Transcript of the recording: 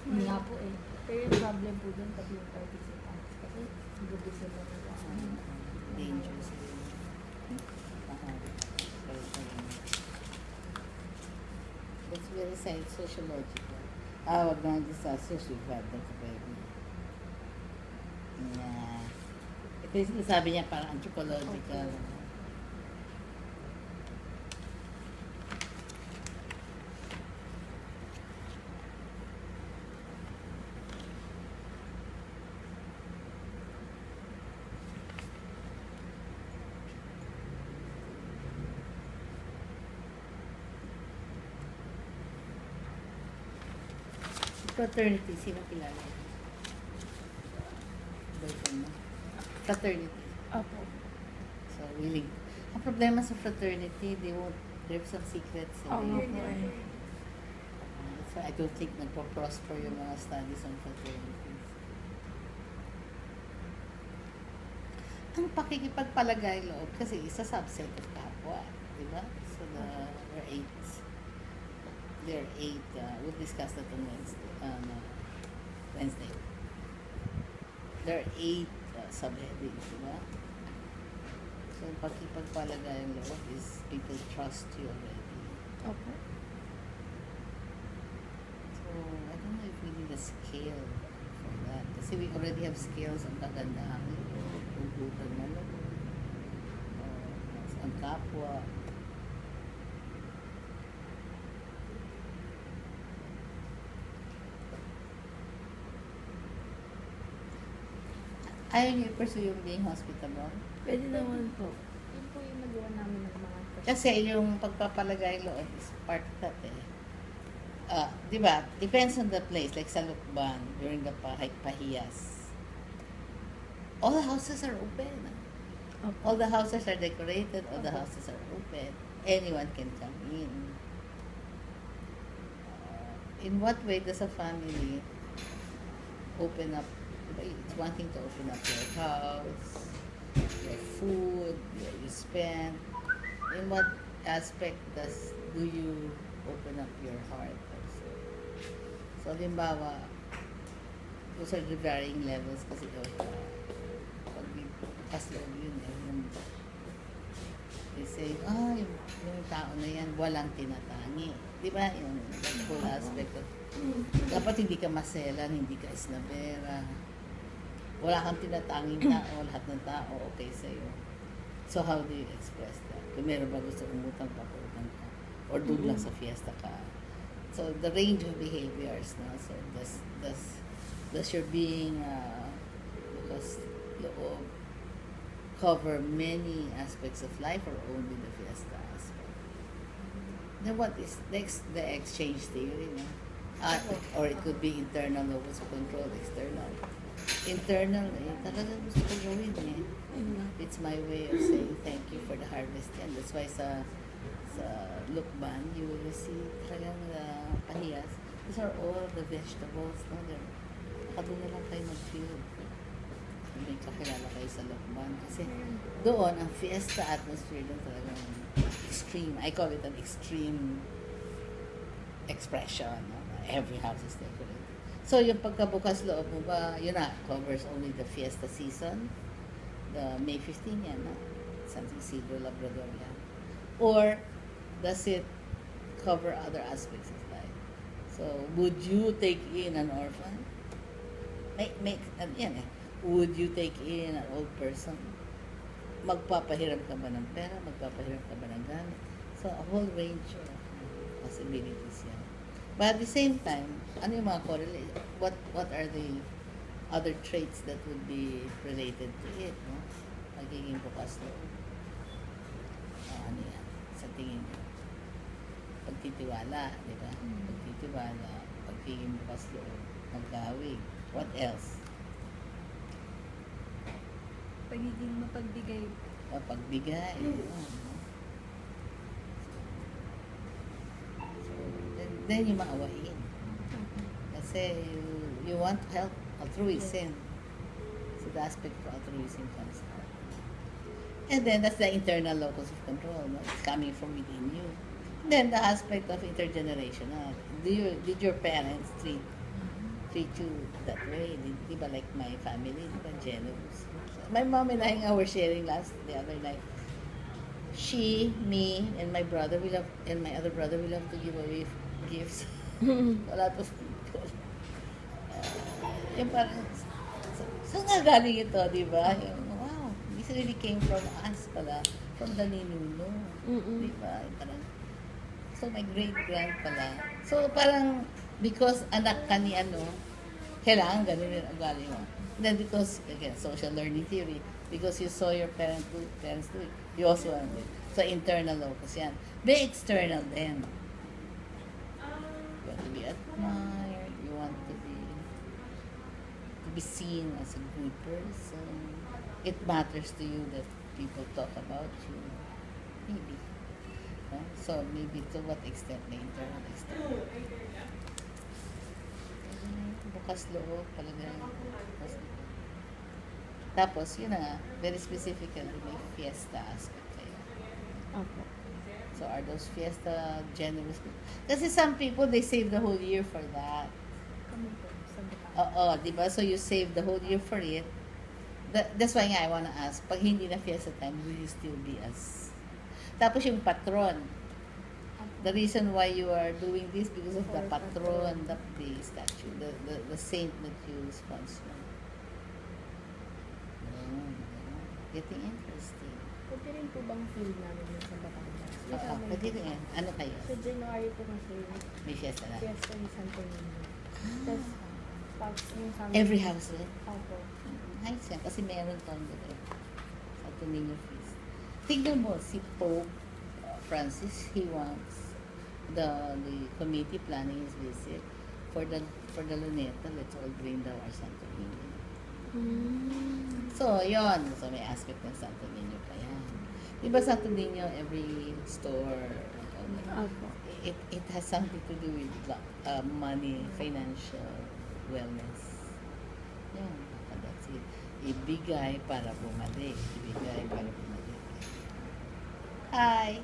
Hindi nga po eh. Pero yung problem po dun, pati yung participants. Kasi gabi sila nila. Dangerous. That's very sociological. Wag naman disasters, we've had that already. Yeah. Ito yung sinasabi niya parang anthropological. Fraternity, sino kilala? Boyfriend mo? Fraternity. Opo. So, willing. Ang problema sa fraternity, they won't drive some secrets. Oo nga po eh. So, I don't think nagpo-prosper yung mga studies on fraternities. Ang pakikipagpalagay loob, kasi isa subset of kapwa, di ba? So, there are eight, we'll discuss that on Wednesday. There are eight subheadings, di ba? So, pakipagpalagay loob is people trust you already. Opo. So, I don't know if we need a scale for that. Kasi we already have scales ang kagandahan. Ugutan na lang. Ang kapwa. Ayaw niyo i-pursue yung being hospitable? Pwede naman po. Yun po yung nagawa namin ng mga Kasi yung pagpapalagay loob is part of that eh. Di ba? Depends on the place. Like sa Lukban, during the Pahiyas. All the houses are open. Opo. All the houses are decorated. All the houses are open. Anyone can come in. In what way does a family open up? It's one thing to open up your house, your food, you spend. In what aspect do you open up your heart also? So, halimbawa, those are the varying levels kasi of pagbukas loob yun eh. They say, yung tao na yan, walang tinatangi. Di ba? Yung whole aspect of, dapat hindi ka maselan, hindi ka isnabera. Wala kang tinatanging tao, lahat ng tao okay sa'yo. So, how do you express that? Kung meron ba gusto umutang pa, utang ka. Or doon lang sa fiesta ka. So, the range of behaviors, no? So, does your being, because loob, cover many aspects of life or only the fiesta aspect? Then what is next? The exchange theory, no? Or it could be internal locus of control, external. Internal, talaga gusto ko gawin eh. It's my way of saying thank you for the harvest yan. That's why sa Lukban, you will see talagang pahiyas. These are all the vegetables, no? Doon na lang kayo mag-feel. May kakilala kayo sa Lukban. Kasi doon, ang fiesta atmosphere doon talagang extreme. I call it an extreme expression. No? Every house is decorated. So, yung pagkabukas loob mo ba, yun na, covers only the fiesta season, the May 15 yan, no? San Isidro, Labrador yan. Or, does it cover other aspects of life? So, would you take in an orphan? Yan eh. Would you take in an old person? Magpapahiram ka ba ng pera? Magpapahiram ka ba ng gamit? So, a whole range of possibilities yan. But at the same time, ano yung mga correlate? What are the other traits that would be related to it, no? Pagiging bukas loob. Ano yan? Sa tingin mo? Pagtitiwala, di ba? Pagtitiwala, pagiging bukas loob, magkawig. What else? pagiging mapagbigay. Mapagbigay. No? Then yung maawain. Kasi you want to help altruism. So the aspect for altruism comes out. And then that's the internal locus of control. No? It's coming from within you. Then the aspect of intergenerational. Did your parents treat treat you that way. Di ba, like my family, di ba, generous. My mom and I nga were sharing the other night. She, me, and my brother, and my other brother will have to give away gifts to a lot of people. Yung parang, saan nga galing ito, di ba? Yung, wow, this really came from us pala, from the ninuno. Di ba? Yung parang, so my great-grand pala. So parang, because anak ka ni ano, kailangan ganun yung ugali mo. Then because, again, social learning theory, because you saw your parents do it, you also want it. So internal locus yan. Be external then. You want to be admired, you want to be seen as a good person. It matters to you that people talk about you. Maybe. So maybe to what extent may internal external. Bukas loob, talagang bukas loob. Tapos, yun na nga, very specifically, may fiesta aspect kayo. Opo. So, are those fiesta generous? Kasi some people, they save the whole year for that. Kami po, sa Batangas. Oo, di ba? So, you save the whole year for it. That's why nga, I wanna ask, pag hindi na fiesta time, will you still be as... Tapos yung patron, the reason why you are doing this because of the patron, the statue, the saint that you sponsor. Getting interesting. Pwede rin po bang field namin yun sa Batangas? Oo, pwede rin. Ano kayo? Sa January po kasi, May fiesta na. fiesta ni Santo Niño. Tapos, pag yung family... Every household? Opo. Nice yan. Kasi meron taon doon. Santo Niño feast. Tignan mo, si Pope Francis, he wants the committee planning his visit for the Luneta. Let's all bring down our Santo Niño. So, yon. So, may aspect ng Santo Niño pa yan. Diba Santo Niño, every store, Opo. it has something to do with money, financial wellness. Yan. That's it. Ibigay para bumalik. Ibigay para bumalik. Hi!